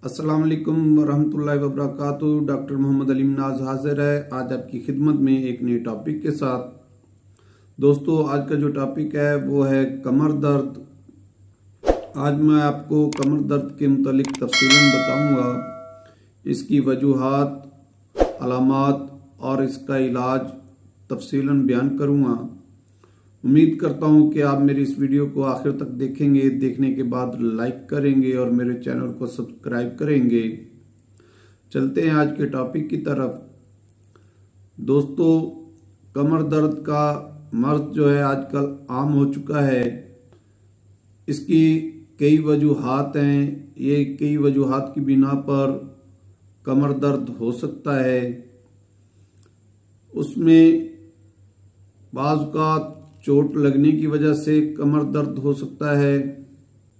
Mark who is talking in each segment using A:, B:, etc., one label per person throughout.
A: अस्सलाम वालेकुम वरहमतुल्लाहि वबरकातुहू। डॉक्टर मोहम्मद अलीम नाज हाजिर है आज आपकी खिदमत में एक नए टॉपिक के साथ। दोस्तों, आज का जो टॉपिक है वो है कमर दर्द। आज मैं आपको कमर दर्द के मुतालिक तफसीलन बताऊंगा, इसकी वजूहात, अलामात और इसका इलाज तफसीलन बयान करूंगा। उम्मीद करता हूं कि आप मेरी इस वीडियो को आखिर तक देखेंगे। देखने के बाद लाइक करेंगे और मेरे चैनल को सब्सक्राइब करेंगे। चलते हैं आज के टॉपिक की तरफ। दोस्तों, कमर दर्द का मर्ज जो है आजकल आम हो चुका है। इसकी कई वजूहात हैं। ये कई वजूहात की बिना पर कमर दर्द हो सकता है। उसमें बाज़ औक़ात चोट लगने की वजह से कमर दर्द हो सकता है।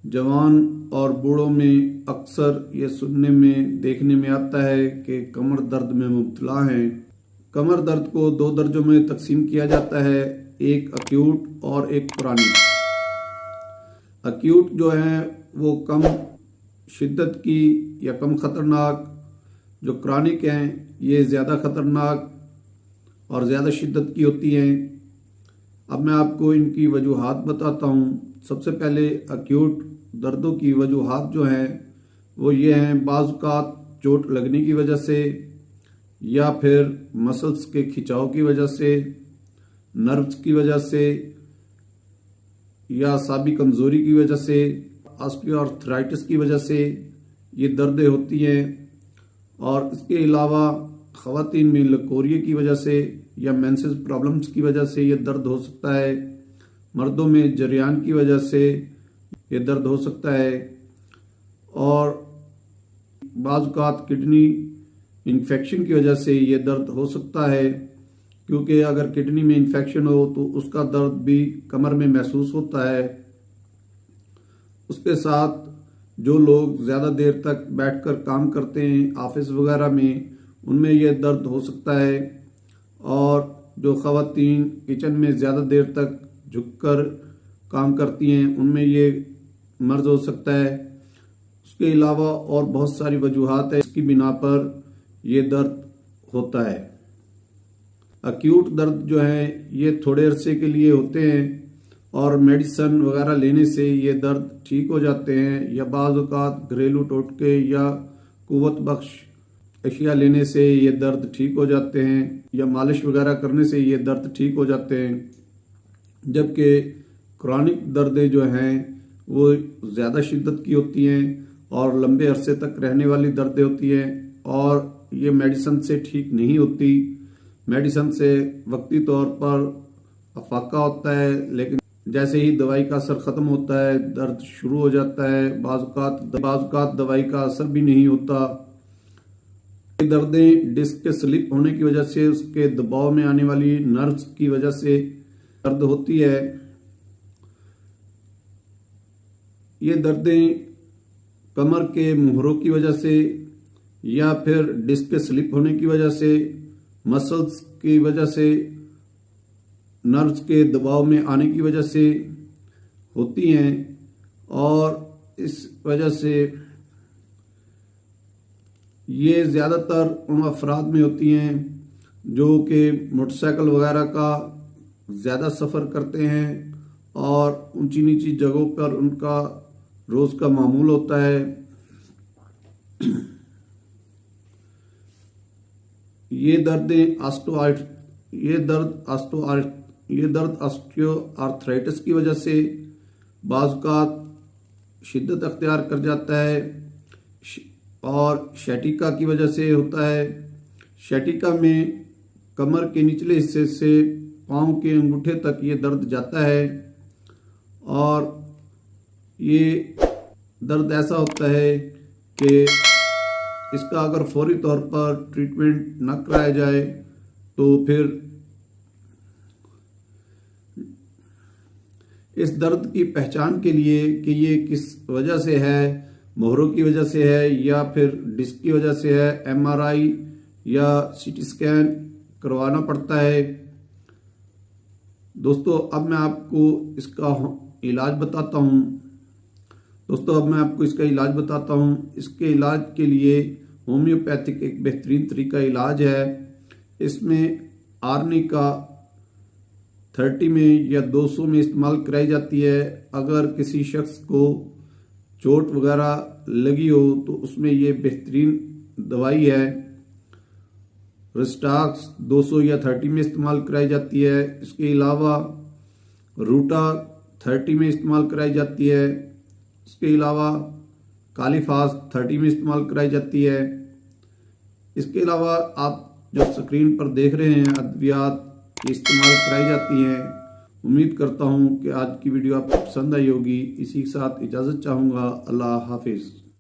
A: जवान और बूढ़ों में अक्सर ये सुनने में देखने में आता है कि कमर दर्द में मुब्तला हैं। कमर दर्द को दो दर्जों में तकसीम किया जाता है, एक अक्यूट और एक क्रॉनिक। अक्यूट जो है वो कम शिद्दत की या कम ख़तरनाक, जो क्रॉनिक हैं ये ज़्यादा ख़तरनाक और ज़्यादा शिद्दत की होती हैं। अब मैं आपको इनकी वजूहात बताता हूँ। सबसे पहले अक्यूट दर्दों की वजूहात जो हैं वो ये हैं, बाज़ औक़ात चोट लगने की वजह से या फिर मसल्स के खिंचाव की वजह से, नर्व्स की वजह से या असाबी कमज़ोरी की वजह से, ऑस्टियोआर्थराइटिस की वजह से ये दर्दें होती हैं। और इसके अलावा ख़वातीन में लकोरिया की वजह से या मेंसेस प्रॉब्लम्स की वजह से ये दर्द हो सकता है। मर्दों में जरियान की वजह से ये दर्द हो सकता है। और बाज़ औक़ात किडनी इन्फेक्शन की वजह से ये दर्द हो सकता है, क्योंकि अगर किडनी में इन्फेक्शन हो तो उसका दर्द भी कमर में महसूस होता है। उसके साथ जो लोग ज़्यादा देर तक बैठकर काम करते हैं ऑफिस वगैरह में, उनमें यह दर्द हो सकता है। और जो ख़वातीन किचन में ज़्यादा देर तक झुककर काम करती हैं, उनमें ये मर्ज हो सकता है। उसके अलावा और बहुत सारी वजूहात है, इसकी बिना पर यह दर्द होता है। अक्यूट दर्द जो है ये थोड़े अरसे के लिए होते हैं और मेडिसिन वगैरह लेने से ये दर्द ठीक हो जाते हैं, या बाज़ औक़ात घरेलू टोटके या कुव्वत बख्श अशिया लेने से ये दर्द ठीक हो जाते हैं, या मालिश वगैरह करने से ये दर्द ठीक हो जाते हैं। जबकि क्रॉनिक दर्दें जो हैं वो ज़्यादा शिद्दत की होती हैं और लंबे अरसे तक रहने वाली दर्दें होती हैं, और ये मेडिसिन से ठीक नहीं होती। मेडिसिन से वक्ती तौर पर अफाका होता है, लेकिन जैसे ही दवाई का असर ख़त्म होता है दर्द शुरू हो जाता है। बाज़ औक़ात दवाई का असर भी नहीं होता। दर्दें डिस्क के स्लिप होने की वजह से, उसके दबाव में आने वाली नर्व्स की वजह से दर्द होती है। ये दर्दें कमर के मुहरों की वजह से या फिर डिस्क के स्लिप होने की वजह से, मसल्स की वजह से, नर्व्स के दबाव में आने की वजह से होती हैं। और इस वजह से ये ज़्यादातर उन अफराद में होती हैं जो कि मोटरसाइकिल वगैरह का ज़्यादा सफ़र करते हैं और ऊंची नीची जगहों पर उनका रोज़ का मामूल होता है। ये दर्द ऑस्टियोआर्थराइटिस की वजह से बाज़ औक़ात शिद्दत अख्तियार कर जाता है और शैटिका की वजह से होता है। शैटिका में कमर के निचले हिस्से से पाँव के अंगूठे तक ये दर्द जाता है, और ये दर्द ऐसा होता है कि इसका अगर फौरी तौर पर ट्रीटमेंट न कराया जाए तो फिर इस दर्द की पहचान के लिए कि ये किस वजह से है, मोहरों की वजह से है या फिर डिस्क की वजह से है, MRI या CT स्कैन करवाना पड़ता है। दोस्तों, अब मैं आपको इसका इलाज बताता हूँ। दोस्तों अब मैं आपको इसका इलाज बताता हूँ। इसके इलाज के लिए होम्योपैथिक एक बेहतरीन तरीका इलाज है। इसमें आर्निका 30 में या 200 में इस्तेमाल कराई जाती है। अगर किसी शख्स को चोट वगैरह लगी हो तो उसमें ये बेहतरीन दवाई है। रिस्टाक्स 200 या 30 में इस्तेमाल कराई जाती है। इसके अलावा रूटा 30 में इस्तेमाल कराई जाती है। इसके अलावा कालीफास 30 में इस्तेमाल कराई जाती है। इसके अलावा आप जो स्क्रीन पर देख रहे हैं अद्वियात की इस्तेमाल कराई जाती हैं। उम्मीद करता हूं कि आज की वीडियो आपको पसंद आई होगी। इसी के साथ इजाज़त चाहूँगा। अल्लाह हाफिज़।